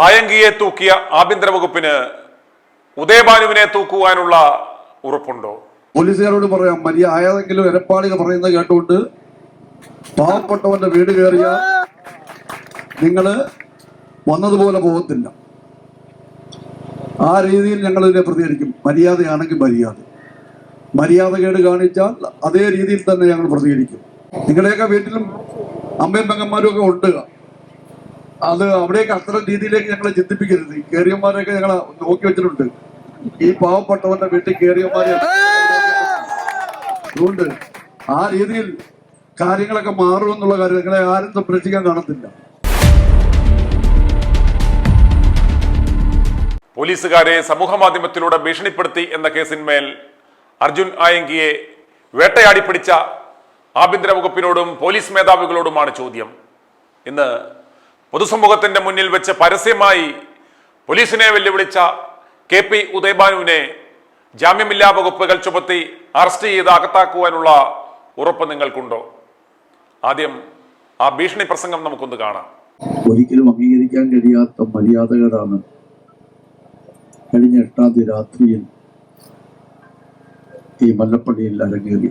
ആയങ്കിയെ തൂക്കിയ ആഭ്യന്തര വകുപ്പിന് ഉദയഭാനുവിനെ തൂക്കുവാനുള്ള ഉറപ്പുണ്ടോ? പോലീസുകാരോട് പറയാം, ആയതെങ്കിലും എരപ്പാളിക പറയുന്നത് കേട്ടുകൊണ്ട് പാവപ്പെട്ടവന്റെ വീട് കയറിയ നിങ്ങള് വന്നതുപോലെ പോകത്തില്ല. ആ രീതിയിൽ ഞങ്ങൾ ഇതിനെ പ്രതികരിക്കും. മര്യാദയാണെങ്കിൽ മര്യാദകേട് കാണിച്ചാൽ അതേ രീതിയിൽ തന്നെ ഞങ്ങൾ പ്രതികരിക്കും. നിങ്ങളുടെയൊക്കെ വീട്ടിലും അമ്മയും പെങ്ങന്മാരും ഒക്കെ ഉണ്ട്. അത് അവിടെയൊക്കെ അത്തരം രീതിയിലേക്ക് ഞങ്ങളെ ചിന്തിപ്പിക്കരുത്. കേറിയന്മാരെയൊക്കെ ഞങ്ങൾ നോക്കി വെച്ചിട്ടുണ്ട്. ഈ പാവപ്പെട്ടവന്റെ വീട്ടിൽ കേറിയന്മാരെ അതുകൊണ്ട് ആ രീതിയിൽ കാര്യങ്ങളൊക്കെ മാറുമെന്നുള്ള കാര്യം നിങ്ങളെ ആരും സംരക്ഷിക്കാൻ കാണത്തില്ല. പോലീസുകാരെ സമൂഹ മാധ്യമത്തിലൂടെ ഭീഷണിപ്പെടുത്തി എന്ന കേസിന്മേൽ അർജുൻ ആയങ്കിയെ വേട്ടയാടി പിടിച്ച ആഭ്യന്തര വകുപ്പിനോടും പോലീസ് മേധാവികളോടുമാണ് ചോദ്യം. ഇന്ന് പൊതുസമൂഹത്തിന്റെ മുന്നിൽ വെച്ച് പരസ്യമായി പോലീസിനെ വെല്ലുവിളിച്ച KP ഉദയഭാനുവിനെ ജാമ്യമില്ലാ വകുപ്പുകൾ ചുമത്തി അറസ്റ്റ് ചെയ്ത് അകത്താക്കുവാനുള്ള ഉറപ്പ് നിങ്ങൾക്കുണ്ടോ? ആദ്യം ആ ഭീഷണി പ്രസംഗം നമുക്കൊന്ന് കാണാം. ഒരിക്കലും അംഗീകരിക്കാൻ കഴിയാത്ത മര്യാദകളാണ് കഴിഞ്ഞ 8-ാം തീയതി രാത്രിയിൽ ഈ മല്ലപ്പള്ളിയിൽ അരങ്ങേറി.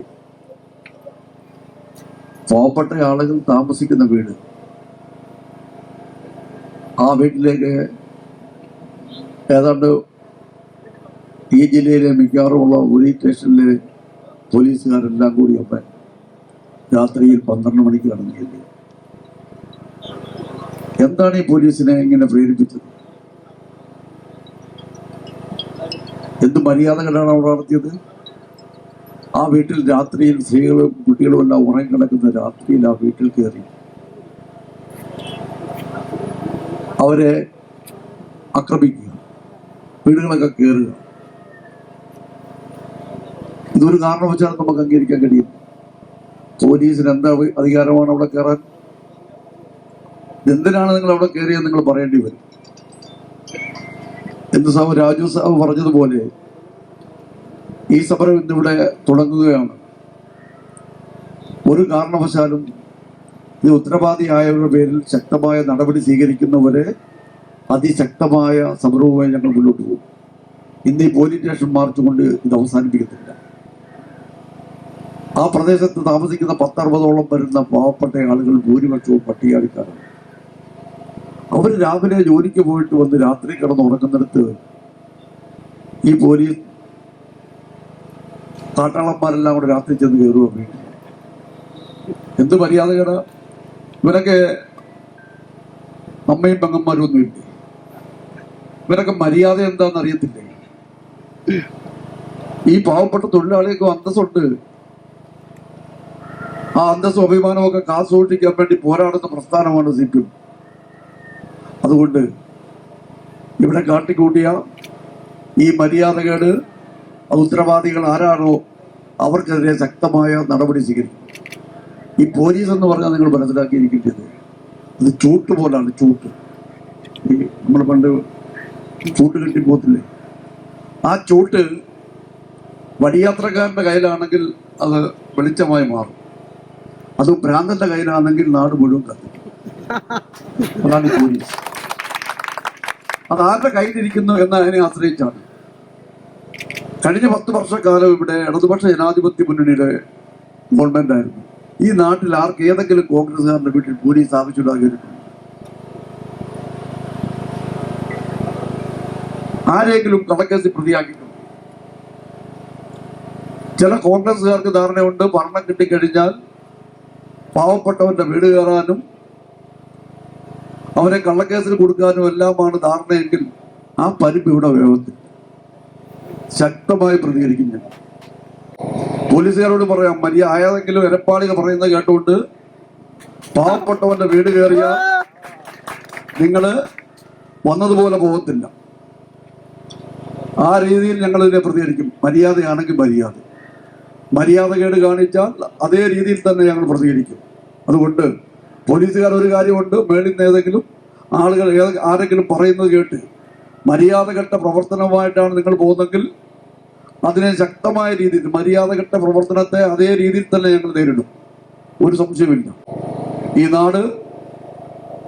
പാവപ്പെട്ട ആളുകൾ താമസിക്കുന്ന വീട്, ആ വീട്ടിലേക്ക് ഏതാണ്ട് ഈ ജില്ലയിലെ മിക്കവാറുമുള്ള പോലീസ് സ്റ്റേഷനിലെ പോലീസുകാരെല്ലാം കൂടി ഒപ്പം രാത്രിയിൽ 12 മണിക്ക് കടന്നില്ലേ. എന്താണ് ഈ പോലീസിനെ ഇങ്ങനെ പ്രേരിപ്പിച്ചത്? എന്ത് മര്യാദകളാണ് അവർ നടത്തിയത്? ആ വീട്ടിൽ രാത്രിയിൽ സ്ത്രീകളും കുട്ടികളും എല്ലാം ഉറങ്ങിക്കിടക്കുന്ന രാത്രിയിൽ ആ വീട്ടിൽ കയറി അവരെ ആക്രമിക്കുക, വീടുകളൊക്കെ കയറുക. ഇതൊരു കാരണവശാലും നമുക്ക് അംഗീകരിക്കാൻ കഴിയും. പോലീസിന് എന്താ അധികാരമാണ് അവിടെ കയറാൻ? എന്തിനാണ് നിങ്ങൾ അവിടെ കയറിയെന്ന് നിങ്ങൾ പറയേണ്ടി വരും. രാജു സാബ് പറഞ്ഞതുപോലെ ഈ സമരം ഇന്നിവിടെ തുടങ്ങുകയാണ്. ഒരു കാരണവശാലും ഇത് ഉത്തരവാദിയായവരുടെ പേരിൽ ശക്തമായ നടപടി സ്വീകരിക്കുന്നവരെ അതിശക്തമായ സമരവുമായി ഞങ്ങൾ മുന്നോട്ട് പോകും. ഇന്ന് ഈ പോലീസ് സ്റ്റേഷൻ മാർച്ച് കൊണ്ട് ഇത് അവസാനിപ്പിക്കത്തില്ല. ആ പ്രദേശത്ത് താമസിക്കുന്ന 10-60ഓളം വരുന്ന പാവപ്പെട്ട ആളുകൾ ഭൂരിപക്ഷവും പട്ടികജാതിക്കാരാണ്. അവർ രാവിലെ ജോലിക്ക് പോയിട്ട് വന്ന് രാത്രി കിടന്നുറങ്ങുന്നിടത്ത് ഈ പോലീസ് കാട്ടാളന്മാരെല്ലാം കൂടെ രാത്രി ചെന്ന് കയറുക വീട്ടിൽ. എന്ത് മര്യാദകേടാ! ഇവരൊക്കെ അമ്മയും പെങ്ങന്മാരും ഒന്നും ഇല്ല. ഇവരൊക്കെ മര്യാദ എന്താണെന്ന് അറിയത്തില്ലേ? ഈ പാവപ്പെട്ട തൊഴിലാളികൾക്ക് അന്തസ്സുണ്ട്. ആ അന്തസ്സും അഭിമാനമൊക്കെ കാസൂക്ഷിക്കാൻ വേണ്ടി പോരാടുന്ന പ്രസ്ഥാനമാണ് CPM. അതുകൊണ്ട് ഇവിടെ കാട്ടിക്കൂട്ടിയ ഈ മര്യാദകേട് അത് ഉത്തരവാദികൾ ആരാണോ അവർക്കെതിരെ ശക്തമായ നടപടി സ്വീകരിക്കും. ഈ പോലീസ് എന്ന് പറഞ്ഞാൽ നിങ്ങൾ മനസ്സിലാക്കിയിരിക്കേണ്ടത് ഇത് ചൂട്ട് പോലാണ്. ചൂട്ട് നമ്മൾ പണ്ട് ചൂട്ട് കെട്ടി പോത്തില്ലേ, ആ ചൂട്ട് വഴിയാത്രക്കാരന്റെ കയ്യിലാണെങ്കിൽ അത് വെളിച്ചമായി മാറും. അത് ഭ്രാന്തന്റെ കയ്യിലാണെങ്കിൽ നാട് മുഴുവൻ കത്തിക്കും. അതാണ് പോലീസ്. അത് ആരുടെ കയ്യിലിരിക്കുന്നു എന്നതിനെ ആശ്രയിച്ചാണ്. കഴിഞ്ഞ 10 വർഷക്കാലം ഇവിടെ ഇടതുപക്ഷ ജനാധിപത്യ മുന്നണിയുടെ ഗവൺമെന്റ് ആയിരുന്നു. ഈ നാട്ടിൽ ആർക്ക് ഏതെങ്കിലും കോൺഗ്രസ്സുകാരുടെ വീട്ടിൽ പോലീസ് ആവശ്യമുണ്ടാകിയിട്ടുണ്ട്? ആരെങ്കിലും കള്ളക്കേസിൽ പ്രതിയാക്കിയിട്ടുണ്ട്? ചില കോൺഗ്രസ്സുകാർക്ക് ധാരണയുണ്ട്, ഭരണം കിട്ടിക്കഴിഞ്ഞാൽ പാവപ്പെട്ടവന്റെ വീട് കയറാനും അവരെ കള്ളക്കേസിൽ കൊടുക്കാനും എല്ലാമാണ് ധാരണയെങ്കിൽ ആ പരിപ്പ് ഇവിടെ വേഗത്തിൽ ശക്തമായി പ്രതികരിക്കും. ഞാൻ പോലീസുകാരോട് പറയാം, ആയതെങ്കിലും എരപ്പാളിക പറയുന്നത് കേട്ടുകൊണ്ട് പാവപ്പെട്ടവന്റെ വീട് കയറിയ നിങ്ങള് വന്നതുപോലെ പോകത്തില്ല. ആ രീതിയിൽ ഞങ്ങൾ ഇതിനെ പ്രതികരിക്കും. മര്യാദയാണെങ്കിൽ മര്യാദകേട് കാണിച്ചാൽ അതേ രീതിയിൽ തന്നെ ഞങ്ങൾ പ്രതികരിക്കും. അതുകൊണ്ട് പോലീസുകാർ ഒരു കാര്യമുണ്ട്, മേളിൽ നിന്ന് ഏതെങ്കിലും ആളുകൾ ആരെങ്കിലും പറയുന്നത് കേട്ട് മര്യാദഘട്ട പ്രവർത്തനവുമായിട്ടാണ് നിങ്ങൾ പോകുന്നതെങ്കിൽ അതിനെ ശക്തമായ രീതിയിൽ മര്യാദഘട്ട പ്രവർത്തനത്തെ അതേ രീതിയിൽ തന്നെ ഞങ്ങൾ നേരിടും. ഒരു സംശയമില്ല. ഈ നാട്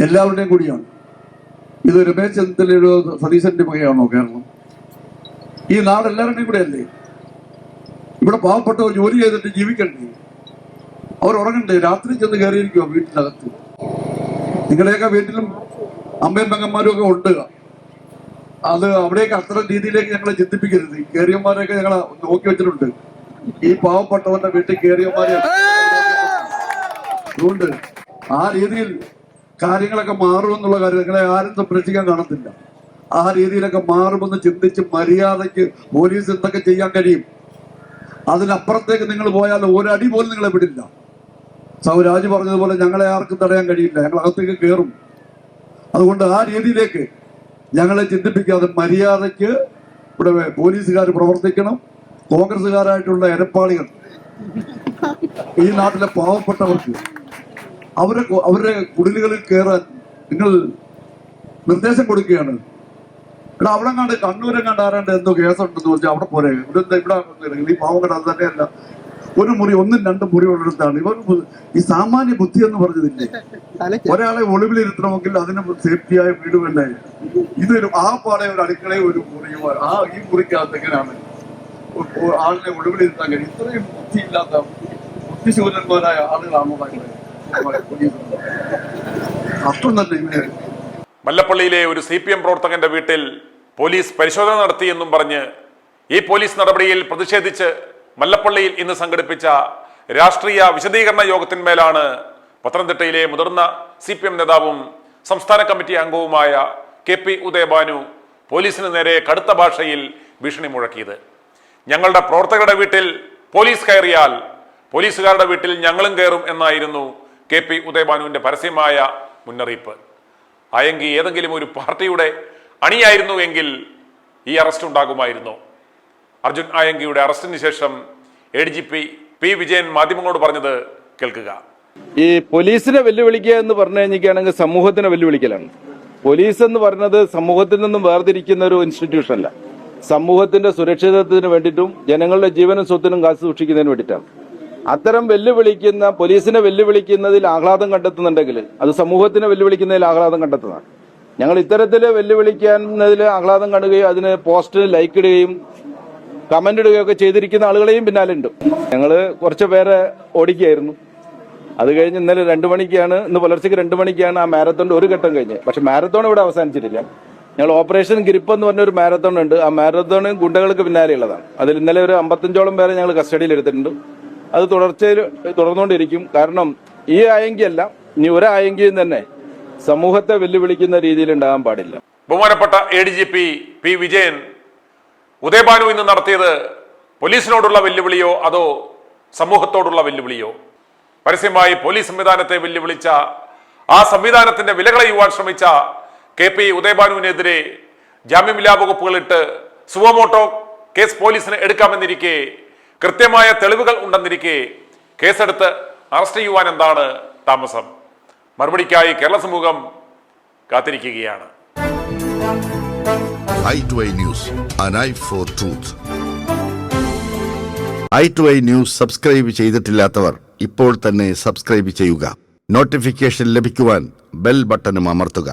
എല്ലാവരുടെയും കൂടിയാണ്. ഇത് രമേശ് ചെന്നിത്തലയുടെ സതീശന്റെ വകയാണോ കേരളം? ഈ നാട് എല്ലാവരുടെയും കൂടെ അല്ലേ? ഇവിടെ പാവപ്പെട്ടവർ ജോലി ചെയ്തിട്ട് ജീവിക്കണ്ടേ? അവർ ഉറങ്ങണ്ടേ? രാത്രി ചെന്ന് കയറിയിരിക്കുമോ വീട്ടിനകത്ത്? നിങ്ങളുടെയൊക്കെ വീട്ടിലും അമ്മയും പെങ്ങന്മാരും ഒക്കെ ഉണ്ട്. അത് അവിടേക്ക് അത്തരം രീതിയിലേക്ക് ഞങ്ങളെ ചിന്തിപ്പിക്കരുത്. കേറിയന്മാരെയൊക്കെ ഞങ്ങൾ നോക്കി വെച്ചിട്ടുണ്ട്. ഈ പാവപ്പെട്ടവന്റെ വീട്ടിൽ കേറിയന്മാരെ അതുകൊണ്ട് ആ രീതിയിൽ കാര്യങ്ങളൊക്കെ മാറുമെന്നുള്ള കാര്യം നിങ്ങളെ ആരും സംരക്ഷിക്കാൻ കാണത്തില്ല. ആ രീതിയിലൊക്കെ മാറുമെന്ന് ചിന്തിച്ച് മര്യാദയ്ക്ക് പോലീസ് എന്തൊക്കെ ചെയ്യാൻ കഴിയും അതിനപ്പുറത്തേക്ക് നിങ്ങൾ പോയാൽ ഒരടി പോലും നിങ്ങളെ വിടില്ല. സൗരാജ് പറഞ്ഞതുപോലെ ഞങ്ങളെ ആർക്കും തടയാൻ കഴിയില്ല. ഞങ്ങൾ അകത്തേക്ക് കയറും. അതുകൊണ്ട് ആ രീതിയിലേക്ക് ഞങ്ങളെ ചിന്തിപ്പിക്കാതെ മര്യാദയ്ക്ക് ഇവിടെ പോലീസുകാർ പ്രവർത്തിക്കണം. കോൺഗ്രസ്സുകാരായിട്ടുള്ള എരപ്പാളികൾ ഈ നാട്ടിലെ പാവപ്പെട്ടവർക്ക് അവരുടെ കുടിലുകളിൽ കയറാൻ നിങ്ങൾ നിർദ്ദേശം കൊടുക്കുകയാണ്. ഇവിടെ അവിടെ കണ്ട് കണ്ണൂരെങ്ങാണ്ട് ആരാണ്ട് എന്തോ കേസുണ്ടെന്ന് വെച്ചാൽ അവിടെ പോരെ. ഇവിടെ ഈ പാവം കണ്ട അത് തന്നെയല്ല. ഒരു മുറി 1 2 മുറി ഉള്ളിടത്താണ് ഇവർ ഈ സാമാന്യ ബുദ്ധി എന്ന് പറഞ്ഞതില്ലേ. ഒരാളെ ഒളിവിലിരുത്തണമെങ്കിൽ അതിന് സേഫ്റ്റിയായ വീട് വേണ്ടേ? ഇതൊരു ആ പാടെ ഒരു അടുക്കളയും ഒരു മുറിയും ഈ മുറിക്കകത്ത് എങ്ങനെയാണ് ആളിനെ ഒളിവിലിരുത്താൻ കഴിയും? ഇത്രയും ബുദ്ധിയില്ലാത്ത ബുദ്ധിശൂരന്മാരായ ആളുകളാണോ അർത്ഥം തന്നെ ഇങ്ങനെ. മല്ലപ്പള്ളിയിലെ ഒരു CPM പ്രവർത്തകന്റെ വീട്ടിൽ പോലീസ് പരിശോധന നടത്തിയെന്നും പറഞ്ഞ് ഈ പോലീസ് നടപടിയിൽ പ്രതിഷേധിച്ച് മല്ലപ്പള്ളിയിൽ ഇന്ന് സംഘടിപ്പിച്ച രാഷ്ട്രീയ വിശദീകരണ യോഗത്തിന്മേലാണ് പത്തനംതിട്ടയിലെ മുതിർന്ന CPM നേതാവും സംസ്ഥാന കമ്മിറ്റി അംഗവുമായ KP ഉദയഭാനു പോലീസിന് നേരെ കടുത്ത ഭാഷയിൽ ഭീഷണി മുഴക്കിയത്. ഞങ്ങളുടെ പ്രവർത്തകരുടെ വീട്ടിൽ പോലീസ് കയറിയാൽ പോലീസുകാരുടെ വീട്ടിൽ ഞങ്ങളും കയറും എന്നായിരുന്നു KP ഉദയഭാനുവിന്റെ പരസ്യമായ മുന്നറിയിപ്പ്. ആയെങ്കിൽ ഏതെങ്കിലും ഒരു പാർട്ടിയുടെ അണിയായിരുന്നു എങ്കിൽ ഈ അറസ്റ്റ് ഉണ്ടാകുമായിരുന്നു. അർജുൻ ആയങ്കിയുടെ അറസ്റ്റിന് ശേഷം ADGP P വിജയൻ മാധ്യമങ്ങളോട് പറഞ്ഞത് കേൾക്കുക. ഈ പോലീസിനെ വെല്ലുവിളിക്കുക എന്ന് പറഞ്ഞു കഴിഞ്ഞിരിക്കുകയാണെങ്കിൽ സമൂഹത്തിനെ വെല്ലുവിളിക്കലാണ്. പോലീസ് എന്ന് പറയുന്നത് സമൂഹത്തിൽ നിന്നും വേർതിരിക്കുന്ന ഒരു ഇൻസ്റ്റിറ്റ്യൂഷൻ അല്ല. സമൂഹത്തിന്റെ സുരക്ഷിതത്വത്തിന് വേണ്ടിയിട്ടും ജനങ്ങളുടെ ജീവനും സ്വത്തിനും കാത്തു സൂക്ഷിക്കുന്നതിന് വേണ്ടിയിട്ടാണ്. അത്തരം പോലീസിനെ വെല്ലുവിളിക്കുന്നതിൽ ആഹ്ലാദം കണ്ടെത്തുന്നുണ്ടെങ്കിൽ അത് സമൂഹത്തിനെ വെല്ലുവിളിക്കുന്നതിൽ ആഹ്ലാദം കണ്ടെത്തുന്നതാണ്. ഞങ്ങൾ ഇത്തരത്തിൽ വെല്ലുവിളിക്കുന്നതിൽ ആഹ്ലാദം കാണുകയും അതിന് പോസ്റ്റ് ലൈക്ക് ഇടുകയും കമന്റ് ഇടുകയൊക്കെ ചെയ്തിരിക്കുന്ന ആളുകളെയും പിന്നാലെ ഉണ്ട്. ഞങ്ങൾ കുറച്ച് പേരെ ഓടിക്കുകയായിരുന്നു. അത് കഴിഞ്ഞ് ഇന്നലെ 2 മണിക്കാണ്, ഇന്ന് പുലർച്ചയ്ക്ക് 2 മണിക്കാണ് ആ മാരത്തോണിന്റെ ഒരു ഘട്ടം കഴിഞ്ഞത്. പക്ഷെ മാരത്തോൺ ഇവിടെ അവസാനിച്ചിട്ടില്ല. ഞങ്ങൾ ഓപ്പറേഷൻ ഗ്രിപ്പ് എന്ന് പറഞ്ഞ ഒരു മാരത്തോൺ ഉണ്ട്. ആ മാരത്തോൺ ഗുണ്ടകൾക്ക് പിന്നാലെയുള്ളതാണ്. അതിൽ ഇന്നലെ ഒരു 55ഓളം പേരെ ഞങ്ങൾ കസ്റ്റഡിയിൽ എടുത്തിട്ടുണ്ട്. അത് തുടർന്നുകൊണ്ടിരിക്കും. കാരണം ഈ ആയെങ്കിയല്ല, ഇനി ഒരായെങ്കിലും തന്നെ സമൂഹത്തെ വെല്ലുവിളിക്കുന്ന രീതിയിൽ ഉണ്ടാകാൻ പാടില്ല. ബഹുമാനപ്പെട്ട ADGP P വിജയൻ ഉദയഭാനു ഇന്ന് നടത്തിയത് പോലീസിനോടുള്ള വെല്ലുവിളിയോ അതോ സമൂഹത്തോടുള്ള വെല്ലുവിളിയോ? പരസ്യമായി പോലീസ് സംവിധാനത്തെ വെല്ലുവിളിച്ച ആ സംവിധാനത്തിന്റെ വിലകളയുവാൻ ശ്രമിച്ച KP ഉദയഭാനുവിനെതിരെ ജാമ്യമില്ലാ വകുപ്പുകളിട്ട് സുവമോട്ടോ കേസ് പോലീസിന് എടുക്കാമെന്നിരിക്കെ, കൃത്യമായ തെളിവുകൾ ഉണ്ടെന്നിരിക്കെ കേസെടുത്ത് അറസ്റ്റ് ചെയ്യുവാൻ എന്താണ് താമസം? മറുപടിക്കായി കേരള സമൂഹം കാത്തിരിക്കുകയാണ്. i2i News, an eye for truth. i2i News subscribe ചെയ്തിട്ടില്ലാത്തവർ ഇപ്പോൾ തന്നെ സബ്സ്ക്രൈബ് ചെയ്യുക. നോട്ടിഫിക്കേഷൻ ലഭിക്കുവാൻ ബെൽ ബട്ടണും അമർത്തുക.